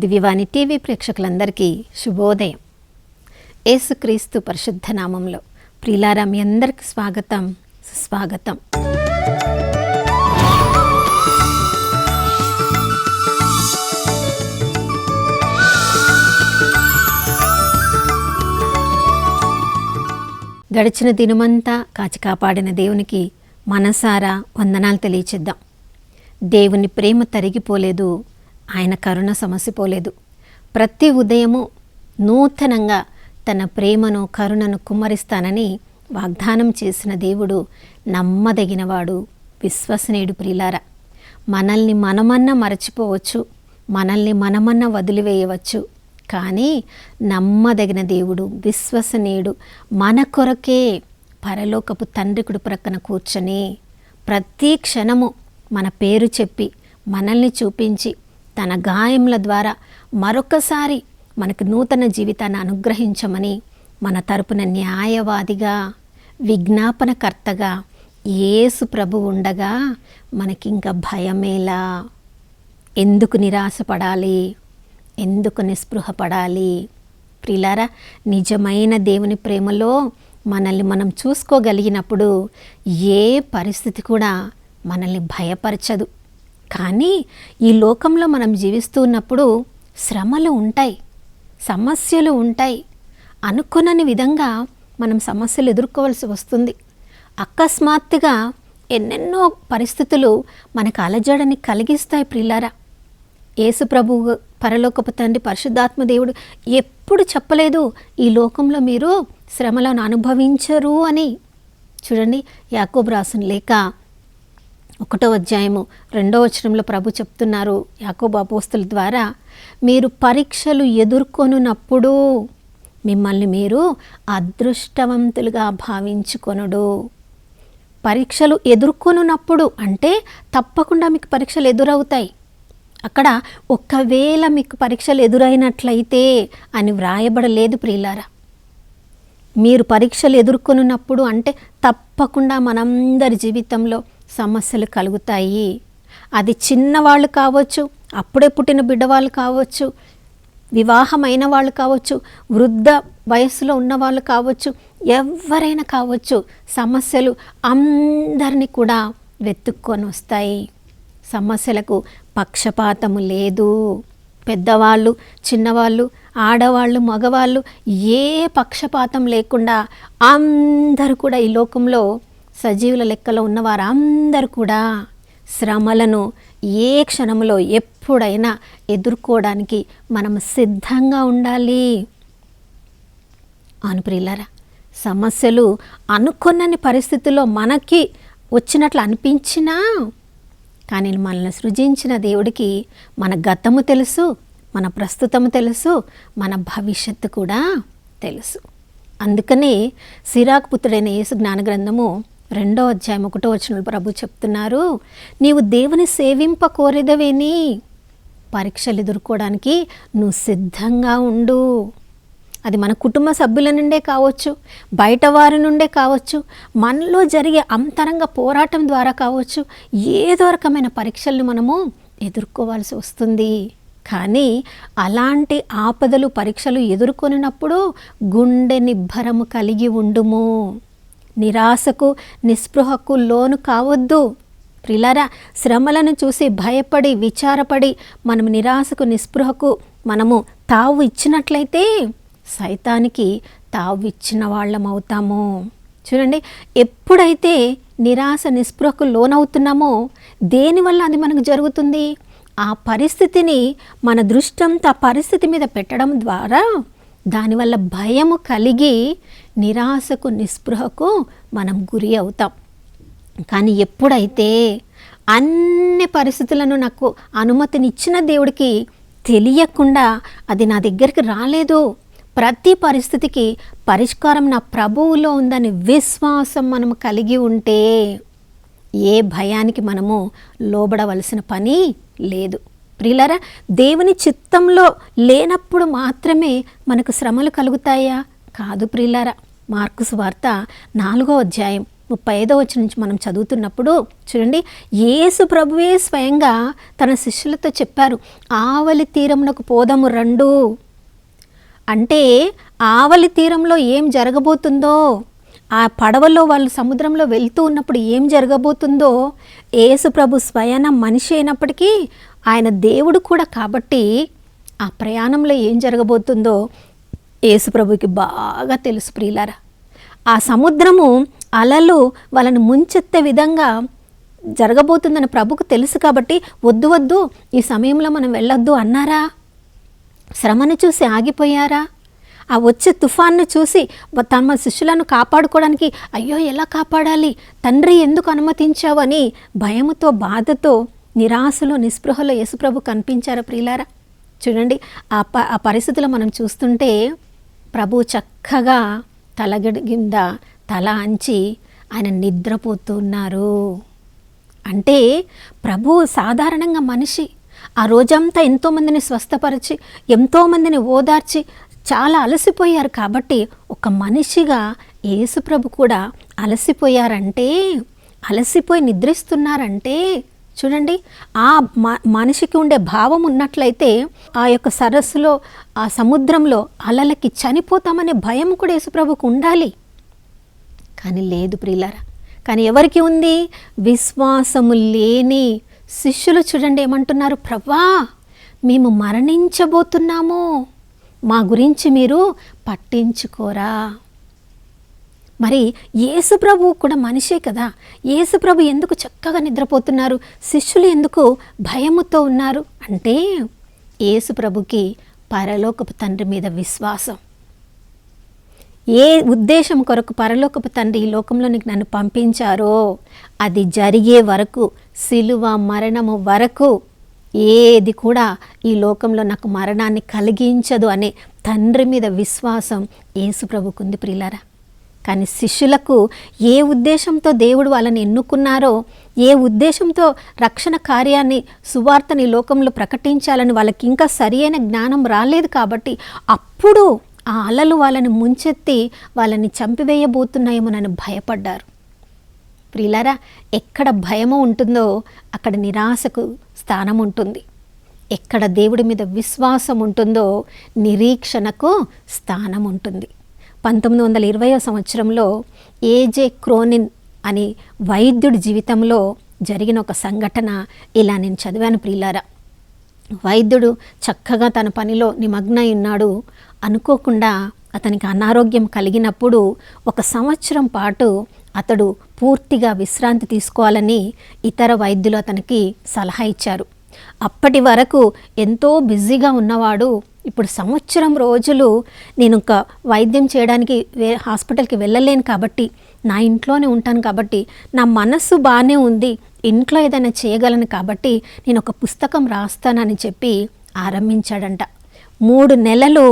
దివ్యవాణి TV ప్రేక్షకులందరికీ శుభోదయం. యేసుక్రీస్తు పరిశుద్ధ నామంలో ప్రియులారా, మీ అందరికీ స్వాగతం, సుస్వాగతం. గడిచిన దినమంతా కాచి కాపాడిన దేవునికి మనసారా వందనాలు తెలియచేద్దాం. దేవుని ప్రేమ తరిగిపోలేదు, ఆయన కరుణ సమసిపోలేదు. ప్రతి ఉదయము నూతనంగా తన ప్రేమను కరుణను కుమ్మరిస్తానని వాగ్దానం చేసిన దేవుడు నమ్మదగినవాడు, విశ్వసనీయుడు. ప్రియులారా, మనల్ని మనమన్నా మరచిపోవచ్చు, మనల్ని మనమన్నా వదిలివేయవచ్చు, కానీ నమ్మదగిన దేవుడు, విశ్వసనీయుడు, మన కొరకే పరలోకపు తండ్రికుడు ప్రక్కన కూర్చొని ప్రతి క్షణము మన పేరు చెప్పి మనల్ని చూపించి తన గాయముల ద్వారా మరొకసారి మనకు నూతన జీవితాన్ని అనుగ్రహించమని మన తరపున న్యాయవాదిగా, విజ్ఞాపనకర్తగా యేసు ప్రభు ఉండగా మనకింక భయమేలా? ఎందుకు నిరాశపడాలి? ఎందుకు నిస్పృహపడాలి? ప్రియులారా, నిజమైన దేవుని ప్రేమలో మనల్ని మనం చూసుకోగలిగినప్పుడు ఏ పరిస్థితి కూడా మనల్ని భయపరచదు. కానీ ఈ లోకంలో మనం జీవిస్తూ ఉన్నప్పుడు శ్రమలు ఉంటాయి, సమస్యలు ఉంటాయి. అనుకున్నని విధంగా మనం సమస్యలు ఎదుర్కోవాల్సి వస్తుంది. అకస్మాత్తుగా ఎన్నెన్నో పరిస్థితులు మనకు అలజడిని కలిగిస్తాయి. ప్రియులారా, యేసు ప్రభువు పరలోకపు తండ్రి పరిశుద్ధాత్మ దేవుడు ఎప్పుడు చెప్పలేదు ఈ లోకంలో మీరు శ్రమలను అనుభవించరు అని. చూడండి, యాకోబు రాసిన లేఖ 1వ అధ్యాయము 2వ వచనంలో ప్రభు చెప్తున్నారు యాకోబు అపోస్తలుల ద్వారా, మీరు పరీక్షలు ఎదుర్కొనున్నప్పుడు మిమ్మల్ని మీరు అదృష్టవంతులుగా భావించుకొనుడు. పరీక్షలు ఎదుర్కొనున్నప్పుడు అంటే తప్పకుండా మీకు పరీక్షలు ఎదురవుతాయి. అక్కడ ఒకవేళ మీకు పరీక్షలు ఎదురైనట్లయితే అని వ్రాయబడలేదు. ప్రియులారా, మీరు పరీక్షలు ఎదుర్కొనున్నప్పుడు అంటే తప్పకుండా మనందరి జీవితంలో సమస్యలు కలుగుతాయి. అది చిన్నవాళ్ళు కావచ్చు, అప్పుడే పుట్టిన బిడ్డవాళ్ళు కావచ్చు, వివాహమైన వాళ్ళు కావచ్చు, వృద్ధ వయస్సులో ఉన్నవాళ్ళు కావచ్చు, ఎవరైనా కావచ్చు. సమస్యలు అందరినీ కూడా వెతుక్కొని వస్తాయి. సమస్యలకు పక్షపాతము లేదు. పెద్దవాళ్ళు, చిన్నవాళ్ళు, ఆడవాళ్ళు, మగవాళ్ళు ఏ పక్షపాతం లేకుండా అందరూ కూడా ఈ లోకంలో సజీవుల లెక్కలో ఉన్నవారు అందరూ కూడా శ్రమలను ఏ క్షణంలో ఎప్పుడైనా ఎదుర్కోవడానికి మనం సిద్ధంగా ఉండాలి. అవును ప్రియులారా, సమస్యలు అనుకున్నన్ని పరిస్థితుల్లో మనకి వచ్చినట్లు అనిపించినా కానీ మనల్ని సృజించిన దేవుడికి మన గతము తెలుసు, మన ప్రస్తుతము తెలుసు, మన భవిష్యత్తు కూడా తెలుసు. అందుకనే సిరాకు పుత్రుడైన యేసు జ్ఞాన గ్రంథము 2వ అధ్యాయం 1వ వచనంలో ప్రభు చెప్తున్నారు, నీవు దేవుని సేవింప కోరేదవేని పరీక్షలు ఎదుర్కోవడానికి నువ్వు సిద్ధంగా ఉండు. అది మన కుటుంబ సభ్యుల నుండే కావచ్చు, బయట వారి నుండే కావచ్చు, మనలో జరిగే అంతరంగ పోరాటం ద్వారా కావచ్చు. ఏదో రకమైన పరీక్షలను మనము ఎదుర్కోవాల్సి వస్తుంది. కానీ అలాంటి ఆపదలు, పరీక్షలు ఎదుర్కొనినప్పుడు గుండె నిబ్బరము కలిగి ఉండుము. నిరాశకు, నిస్పృహకు లోను కావద్దు. ప్రియులారా, శ్రమలను చూసి భయపడి, విచారపడి మనం నిరాశకు, నిస్పృహకు మనము తావు ఇచ్చినట్లయితే సైతానికి తావు ఇచ్చిన వాళ్ళం అవుతాము. చూడండి, ఎప్పుడైతే నిరాశ, నిస్పృహకు లోనవుతున్నామో దేనివల్ల అది మనకు జరుగుతుంది? ఆ పరిస్థితిని మన దృష్టంతో ఆ పరిస్థితి మీద పెట్టడం ద్వారా దానివల్ల భయము కలిగి నిరాశకు, నిస్పృహకు మనం గురి అవుతాం. కానీ ఎప్పుడైతే అన్ని పరిస్థితులను నాకు అనుమతినిచ్చిన దేవుడికి తెలియకుండా అది నా దగ్గరికి రాలేదు, ప్రతి పరిస్థితికి పరిష్కారం నా ప్రభువులో ఉందని విశ్వాసం మనం కలిగి ఉంటే ఏ భయానికి మనము లోబడవలసిన పని లేదు. ప్రియులారా, దేవుని చిత్తంలో లేనప్పుడు మాత్రమే మనకు శ్రమలు కలుగుతాయా? కాదు ప్రియులారా. మార్కు సువార్త 4వ అధ్యాయం 35వ నుంచి మనం చదువుతున్నప్పుడు చూడండి, యేసు ప్రభువే స్వయంగా తన శిష్యులతో చెప్పారు, ఆవలి తీరమునకు పోదాము రండు. అంటే ఆవలి తీరంలో ఏం జరగబోతుందో, ఆ పడవలో వాళ్ళు సముద్రంలో వెళ్తూ ఉన్నప్పుడు ఏం జరగబోతుందో, యేసు ప్రభు స్వయాన మనిషి అయినప్పటికీ ఆయన దేవుడు కూడా కాబట్టి ఆ ప్రయాణంలో ఏం జరగబోతుందో యేసు ప్రభుకి బాగా తెలుసు ప్రియులారా. ఆ సముద్రము అలలు వాళ్ళని ముంచెత్తే విధంగా జరగబోతుందని ప్రభుకు తెలుసు కాబట్టి వద్దు వద్దు ఈ సమయంలో మనం వెళ్ళొద్దు అన్నారా? శ్రమను చూసి ఆగిపోయారా? ఆ వచ్చే తుఫాన్ను చూసి తమ శిష్యులను కాపాడుకోవడానికి అయ్యో ఎలా కాపాడాలి, తండ్రి ఎందుకు అనుమతించావని భయముతో, బాధతో, నిరాశలో, నిస్పృహలో యేసుప్రభు కనిపించారా ప్రియులారా? చూడండి, ఆ పరిస్థితిలో మనం చూస్తుంటే ప్రభు చక్కగా తలగడి కింద తల అంచి ఆయన నిద్రపోతున్నారు. అంటే ప్రభు సాధారణంగా మనిషి ఆ రోజంతా ఎంతోమందిని స్వస్థపరిచి, ఎంతోమందిని ఓదార్చి చాలా అలసిపోయారు కాబట్టి ఒక మనిషిగా యేసుప్రభు కూడా అలసిపోయారంటే, అలసిపోయి నిద్రిస్తున్నారంటే చూడండి, ఆ మనిషికి ఉండే భావం ఉన్నట్లయితే ఆ యొక్క సరస్సులో, ఆ సముద్రంలో అలలకి చనిపోతామనే భయం కూడా యేసుప్రభుకు ఉండాలి. కానీ లేదు ప్రియులారా. కానీ ఎవరికి ఉంది? విశ్వాసము లేని శిష్యులు చూడండి ఏమంటున్నారు, ప్రభువా మేము మరణించబోతున్నాము, మా గురించి మీరు పట్టించుకోరా. మరి యేసుప్రభు కూడా మనిషే కదా, యేసుప్రభు ఎందుకు చక్కగా నిద్రపోతున్నారు, శిష్యులు ఎందుకు భయముతో ఉన్నారు అంటే యేసుప్రభుకి పరలోకపు తండ్రి మీద విశ్వాసం. ఏ ఉద్దేశం కొరకు పరలోకపు తండ్రి ఈ లోకంలోనికి నన్ను పంపించారో అది జరిగే వరకు, సిలువ మరణము వరకు ఏది కూడా ఈ లోకంలో నాకు మరణాన్ని కలిగించదు అనే తండ్రి మీద విశ్వాసం యేసుప్రభుకు ఉంది ప్రియులారా. కానీ శిష్యులకు ఏ ఉద్దేశంతో దేవుడు వాళ్ళని ఎన్నుకున్నారో, ఏ ఉద్దేశంతో రక్షణ కార్యాన్ని, సువార్తని లోకంలో ప్రకటించాలని వాళ్ళకి ఇంకా సరి అయిన జ్ఞానం రాలేదు కాబట్టి అప్పుడు ఆ అలలు వాళ్ళని ముంచెత్తి వాళ్ళని చంపివేయబోతున్నాయేమోనని భయపడ్డారు. ప్రియులారా, ఎక్కడ భయము ఉంటుందో అక్కడ నిరాశకు స్థానం ఉంటుంది. ఎక్కడ దేవుడి మీద విశ్వాసం ఉంటుందో నిరీక్షణకు స్థానం ఉంటుంది. 1920వ సంవత్సరంలో ఏజే క్రోనిన్ అని వైద్యుడి జీవితంలో జరిగిన ఒక సంఘటన ఇలా నేను చదివాను ప్రియులారా. వైద్యుడు చక్కగా తన పనిలో నిమగ్నై ఉన్నాడు. అనుకోకుండా అతనికి అనారోగ్యం కలిగినప్పుడు 1 సంవత్సరం పాటు అతడు పూర్తిగా విశ్రాంతి తీసుకోవాలని ఇతర వైద్యులు అతనికి సలహా ఇచ్చారు. అప్పటి వరకు ఎంతో బిజీగా ఉన్నవాడు ఇప్పుడు సంవత్సరం రోజులు నేను ఇంకా వైద్యం చేయడానికి హాస్పిటల్కి వెళ్ళలేను కాబట్టి, నా ఇంట్లోనే ఉంటాను కాబట్టి, నా మనస్సు బాగానే ఉంది, ఇంట్లో ఏదైనా చేయగలను కాబట్టి నేను ఒక పుస్తకం రాస్తానని చెప్పి ఆరంభించాడంట. 3 నెలలు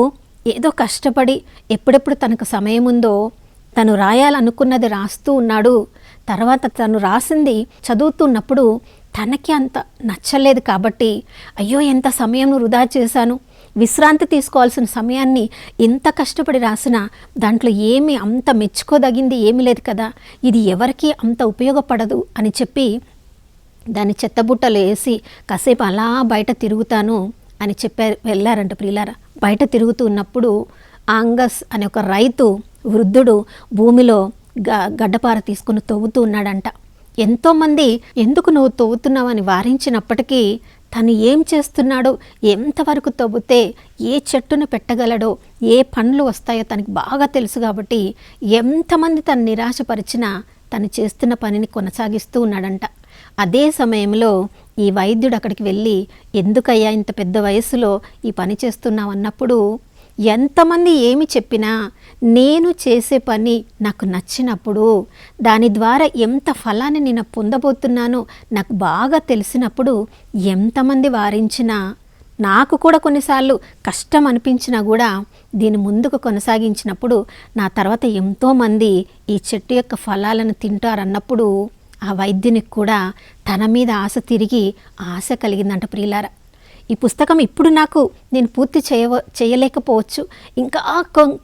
ఏదో కష్టపడి ఎప్పుడెప్పుడు తనకు సమయం ఉందో తను రాయాలనుకున్నది రాస్తూ ఉన్నాడు. తర్వాత తను రాసింది చదువుతున్నప్పుడు తనకి అంత నచ్చలేదు కాబట్టి, అయ్యో ఎంత సమయం వృధా చేశాను, విశ్రాంతి తీసుకోవాల్సిన సమయాన్ని ఎంత కష్టపడి రాసినా దాంట్లో ఏమీ అంత మెచ్చుకోదగింది ఏమీ లేదు కదా, ఇది ఎవరికి అంత ఉపయోగపడదు అని చెప్పి దాన్ని చెత్తబుట్టలో వేసి కాసేపు అలా బయట తిరుగుతాను అని వెళ్ళారంట ప్రియులారా. బయట తిరుగుతూ ఉన్నప్పుడు ఆంగస్ అనే ఒక రైతు వృద్ధుడు భూమిలో గడ్డపార తీసుకుని తవ్వుతూ ఉన్నాడంట. ఎంతోమంది ఎందుకు నువ్వు తవ్వుతున్నావని వారించినప్పటికీ తను ఏం చేస్తున్నాడో, ఎంతవరకు తవ్వుతే ఏ చెట్టును పెట్టగలడో, ఏ పండ్లు వస్తాయో తనకి బాగా తెలుసు కాబట్టి ఎంతమంది తను నిరాశపరిచినా తను చేస్తున్న పనిని కొనసాగిస్తూ ఉన్నాడంట. అదే సమయంలో ఈ వైద్యుడు అక్కడికి వెళ్ళి, ఎందుకయ్యా ఇంత పెద్ద వయసులో ఈ పని చేస్తున్నావు అన్నప్పుడు, ఎంతమంది ఏమి చెప్పినా నేను చేసే పని నాకు నచ్చినప్పుడు, దాని ద్వారా ఎంత ఫలాన్ని నేను పొందబోతున్నానో నాకు బాగా తెలిసినప్పుడు, ఎంతమంది వారించినా, నాకు కూడా కొన్నిసార్లు కష్టం అనిపించినా కూడా దీని ముందుకు కొనసాగించినప్పుడు నా తర్వాత ఎంతోమంది ఈ చెట్టు యొక్క ఫలాలను తింటారన్నప్పుడు ఆ వైద్యునికి కూడా తన మీద ఆశ తిరిగి ఆశ కలిగిందంట ప్రియులారా. ఈ పుస్తకం ఇప్పుడు నేను పూర్తి చేయలేకపోవచ్చు, ఇంకా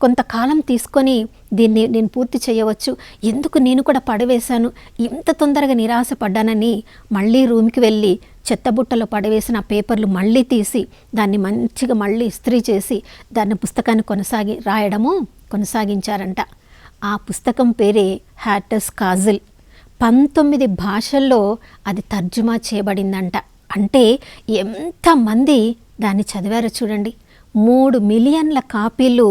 కొంతకాలం తీసుకొని దీన్ని నేను పూర్తి చేయవచ్చు, ఎందుకు నేను కూడా పడవేశాను, ఇంత తొందరగా నిరాశపడ్డానని మళ్ళీ రూమ్కి వెళ్ళి చెత్తబుట్టలో పడవేసిన పేపర్లు మళ్ళీ తీసి దాన్ని మంచిగా మళ్ళీ ఇస్త్రీ చేసి దాన్ని పుస్తకాన్ని రాయడము కొనసాగించారంట. ఆ పుస్తకం పేరే హ్యాటర్స్ కాజిల్. 19 భాషల్లో అది తర్జుమా చేయబడిందంట. అంటే ఎంతమంది దాన్ని చదివారో చూడండి. 3 మిలియన్ల కాపీలు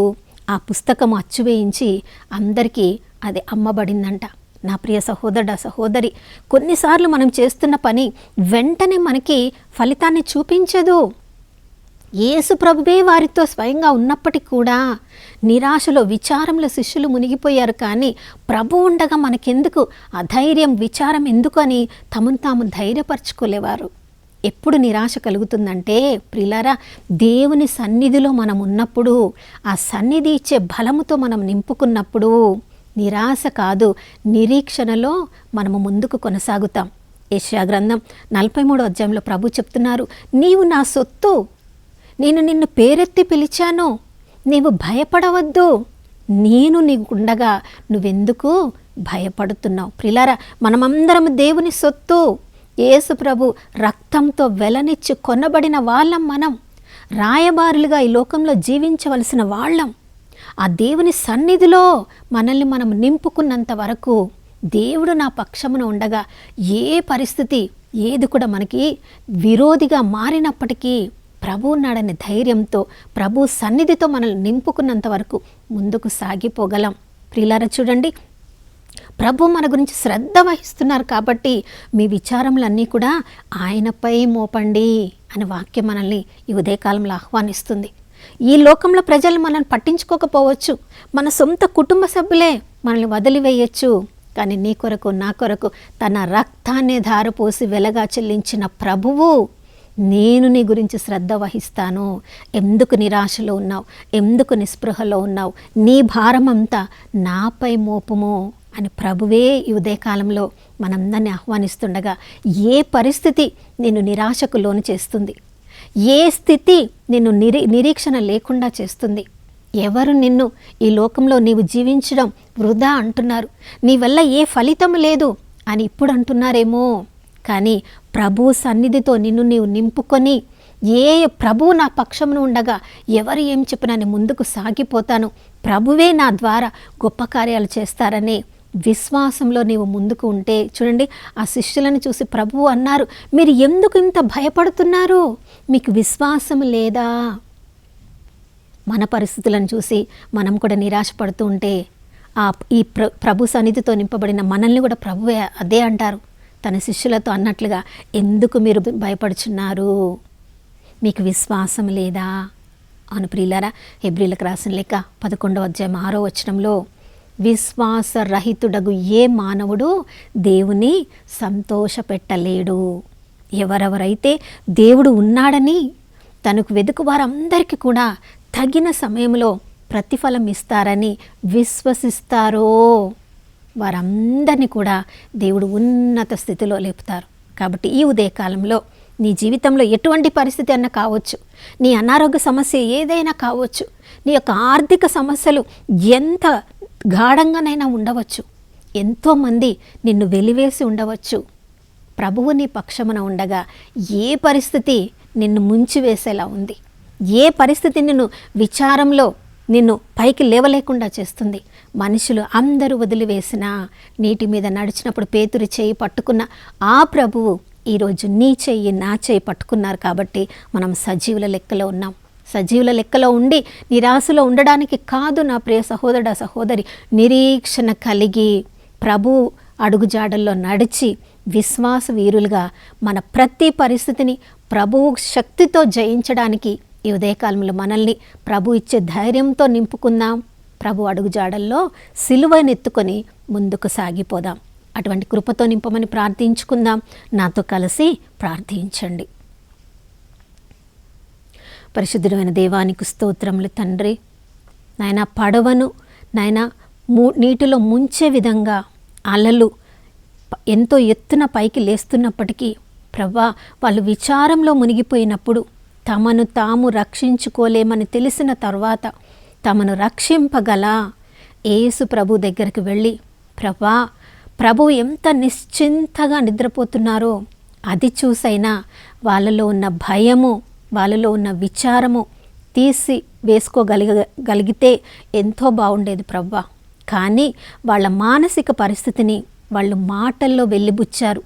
ఆ పుస్తకం అచ్చువేయించి అందరికీ అది అమ్మబడిందంట. నా ప్రియ సహోదరి, కొన్నిసార్లు మనం చేస్తున్న పని వెంటనే మనకి ఫలితాన్ని చూపించదు. యేసు ప్రభువే వారితో స్వయంగా ఉన్నప్పటికీ కూడా నిరాశలో, విచారంలో శిష్యులు మునిగిపోయారు. కానీ ప్రభు ఉండగా మనకెందుకు అధైర్యం, విచారం ఎందుకు అని తమను తాము ధైర్యపరచుకోలేవారు. ఎప్పుడు నిరాశ కలుగుతుందంటే ప్రియులారా, దేవుని సన్నిధిలో మనం ఉన్నప్పుడు, ఆ సన్నిధి ఇచ్చే బలముతో మనం నింపుకున్నప్పుడు నిరాశ కాదు, నిరీక్షణలో మనము ముందుకు కొనసాగుతాం. యెషయా గ్రంథం 43వ అధ్యాయంలో ప్రభు చెప్తున్నారు, నీవు నా సొత్తు, నేను నిన్ను పేరెత్తి పిలిచాను, నీవు భయపడవద్దు, నేను నీకుండగా నువ్వెందుకు భయపడుతున్నావు. ప్రియులారా, మనమందరం దేవుని సొత్తు. యేసు ప్రభు రక్తంతో వెలనిచ్చి కొనబడిన వాళ్ళం. మనం రాయబారులుగా ఈ లోకంలో జీవించవలసిన వాళ్ళం. ఆ దేవుని సన్నిధిలో మనల్ని మనం నింపుకున్నంత వరకు దేవుడు నా పక్షమున ఉండగా ఏ పరిస్థితి ఏది కూడా మనకి విరోధిగా మారినప్పటికీ ప్రభు ఉన్నాడనే ధైర్యంతో, ప్రభు సన్నిధితో మనల్ని నింపుకున్నంత వరకు ముందుకు సాగిపోగలం. ప్రియులారా చూడండి, ప్రభు మన గురించి శ్రద్ధ వహిస్తున్నారు కాబట్టి మీ విచారములన్నీ కూడా ఆయనపై మోపండి అనే వాక్యం మనల్ని ఈ ఉదయకాలంలో ఆహ్వానిస్తుంది. ఈ లోకంలో ప్రజలు మనల్ని పట్టించుకోకపోవచ్చు, మన సొంత కుటుంబ సభ్యులే మనల్ని వదిలివేయచ్చు. కానీ నీ కొరకు, నా కొరకు తన రక్తాన్ని ధారపోసి వెలగా చెల్లించిన ప్రభువు, నేను నీ గురించి శ్రద్ధ వహిస్తాను, ఎందుకు నిరాశలో ఉన్నావు, ఎందుకు నిస్పృహలో ఉన్నావు, నీ భారమంతా నాపై మోపుము అని ప్రభువే ఈ ఉదయకాలంలో మనందరినీ ఆహ్వానిస్తుండగా, ఏ పరిస్థితి నిన్ను నిరాశకు లోను చేస్తుంది, ఏ స్థితి నిన్ను నిరీక్షణ లేకుండా చేస్తుంది, ఎవరు నిన్ను ఈ లోకంలో నీవు జీవించడం వృధా అంటున్నారు, నీ వల్ల ఏ ఫలితం లేదు అని ఇప్పుడు అంటున్నారేమో, కానీ ప్రభు సన్నిధితో నిన్ను నీవు నింపుకొని, ప్రభువు నా పక్షమును ఉండగా ఎవరు ఏం చెప్పినా నేను ముందుకు సాగిపోతాను, ప్రభువే నా ద్వారా గొప్ప కార్యాలు చేస్తారనే విశ్వాసంలో నీవు ముందుకు ఉంటే, చూడండి ఆ శిష్యులను చూసి ప్రభువు అన్నారు, మీరు ఎందుకు ఇంత భయపడుతున్నారు, మీకు విశ్వాసం లేదా? మన పరిస్థితులను చూసి మనం కూడా నిరాశపడుతూ ఉంటే ఈ ప్రభు సన్నిధితో నింపబడిన మనల్ని కూడా ప్రభువే అదే అంటారు తన శిష్యులతో అన్నట్లుగా, ఎందుకు మీరు భయపడుచున్నారు, మీకు విశ్వాసం లేదా? అవును ప్రియులారా, హెబ్రీలకు రాసిన లేఖ 11వ అధ్యాయం 6వ వచనంలో, విశ్వాసరహితుడగు ఏ మానవుడు దేవుని సంతోషపెట్టలేడు. ఎవరెవరైతే దేవుడు ఉన్నాడని తనకు వెతుకు వారందరికీ కూడా తగిన సమయంలో ప్రతిఫలం ఇస్తారని విశ్వసిస్తారో వారందరినీ కూడా దేవుడు ఉన్నత స్థితిలో లేపుతారు. కాబట్టి ఈ ఉదయకాలంలో నీ జీవితంలో ఎటువంటి పరిస్థితి అన్నా కావచ్చు, నీ అనారోగ్య సమస్య ఏదైనా కావచ్చు, నీ యొక్క ఆర్థిక సమస్యలు ఎంత గాఢంగానైనా ఉండవచ్చు, ఎంతోమంది నిన్ను వెలివేసి ఉండవచ్చు, ప్రభువు నీ పక్షమున ఉండగా ఏ పరిస్థితి నిన్ను ముంచివేసేలా ఉంది, ఏ పరిస్థితి నిన్ను విచారంలో నిన్ను పైకి లేవలేకుండా చేస్తుంది, మనుషులు అందరూ వదిలివేసిన నీటి మీద నడిచినప్పుడు పేతురు చేయి పట్టుకున్న ఆ ప్రభువు ఈరోజు నీ చెయ్యి నా చెయ్యి పట్టుకున్నారు. కాబట్టి మనం సజీవుల లెక్కలో ఉన్నాం. సజీవుల లెక్కలో ఉండి నిరాశలో ఉండడానికి కాదు నా ప్రియ సహోదరుడా సహోదరి, నిరీక్షణ కలిగి ప్రభు అడుగుజాడల్లో నడిచి విశ్వాస వీరులుగా మన ప్రతి పరిస్థితిని ప్రభువు శక్తితో జయించడానికి ఈ ఉదయకాలంలో మనల్ని ప్రభు ఇచ్చే ధైర్యంతో నింపుకుందాం. ప్రభు అడుగుజాడల్లో సిలువనెత్తుకొని ముందుకు సాగిపోదాం. అటువంటి కృపతో నింపమని ప్రార్థించుకుందాం. నాతో కలిసి ప్రార్థించండి. పరిశుద్ధుడైన దేవానికి స్తోత్రములు తండ్రి. నాయన పడవను నాయన నీటిలో ముంచే విధంగా అలలు ఎంతో ఎత్తున పైకి లేస్తున్నప్పటికీ ప్రభా వాళ్ళు విచారంలో మునిగిపోయినప్పుడు తమను తాము రక్షించుకోలేమని తెలిసిన తర్వాత తమను రక్షింపగల యేసు ప్రభు దగ్గరికి వెళ్ళి, ప్రభు ఎంత నిశ్చింతగా నిద్రపోతున్నారో అది చూసైనా వాళ్ళలో ఉన్న భయము, వాళ్ళలో ఉన్న విచారము తీసి వేసుకోగలిగితే ఎంతో బాగుండేది ప్రభువా. కానీ వాళ్ళ మానసిక పరిస్థితిని వాళ్ళు మాటల్లో వెళ్ళిబుచ్చారు.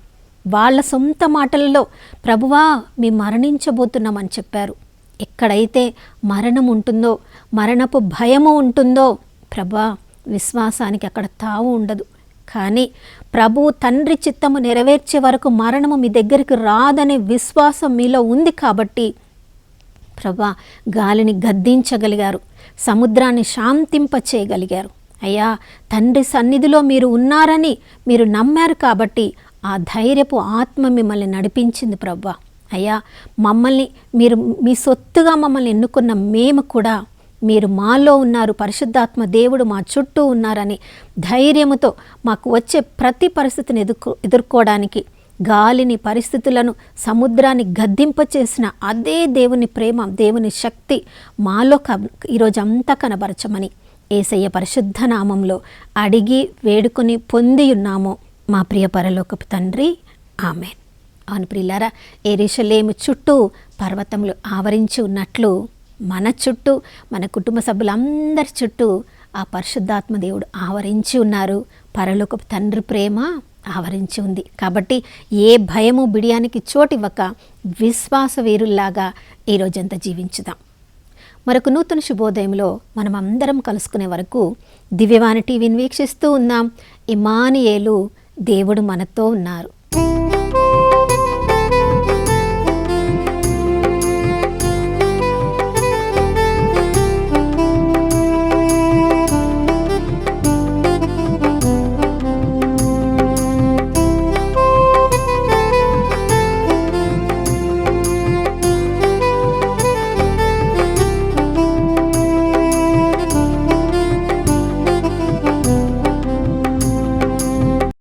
వాళ్ళ సొంత మాటలలో ప్రభువా మేము మరణించబోతున్నామని చెప్పారు. ఎక్కడైతే మరణం ఉంటుందో, మరణపు భయము ఉంటుందో ప్రభువా, విశ్వాసానికి అక్కడ తావు ఉండదు. కానీ ప్రభు తండ్రి చిత్తము నెరవేర్చే వరకు మరణము మీ దగ్గరికి రాదనే విశ్వాసం మీలో ఉంది కాబట్టి ప్రభువా గాలిని గద్దించగలిగారు, సముద్రాన్ని శాంతింపచేయగలిగారు. అయ్యా, తండ్రి సన్నిధిలో మీరు ఉన్నారని మీరు నమ్మారు కాబట్టి ఆ ధైర్యపు ఆత్మ మిమ్మల్ని నడిపించింది ప్రభువా. అయ్యా, మమ్మల్ని మీరు మీ సొత్తుగా మమ్మల్ని ఎన్నుకున్న మేము కూడా మీరు మాలో ఉన్నారు, పరిశుద్ధాత్మ దేవుడు మా చుట్టూ ఉన్నారని ధైర్యముతో మాకు వచ్చే ప్రతి పరిస్థితిని ఎదుర్కోవడానికి గాలిని, పరిస్థితులను, సముద్రాన్ని గద్దింపచేసిన అదే దేవుని ప్రేమ, దేవుని శక్తి మాలో ఈరోజు అంతా కనబరచమని యేసయ్య పరిశుద్ధ నామంలో అడిగి వేడుకొని పొంది ఉన్నాము మా ప్రియ పరలోకపు తండ్రి, ఆమేన్. అవును ప్రియులారా, యెరూషలేము చుట్టూ పర్వతములు ఆవరించి ఉన్నట్లు మన చుట్టూ, మన కుటుంబ సభ్యులందరి చుట్టూ ఆ పరిశుద్ధాత్మ దేవుడు ఆవరించి ఉన్నారు. పరలోకపు తండ్రి ప్రేమ ఆవరించి ఉంది. కాబట్టి ఏ భయము బిడియానికి చోటివ్వక విశ్వాస వీరుల్లాగా ఈరోజంతా జీవించుదాం. మరొక నూతన శుభోదయంలో మనం అందరం కలుసుకునే వరకు దివ్యవాణి టీవీని వీక్షిస్తూ ఉన్నాం. ఇమ్మానుయేలు, దేవుడు మనతో ఉన్నారు.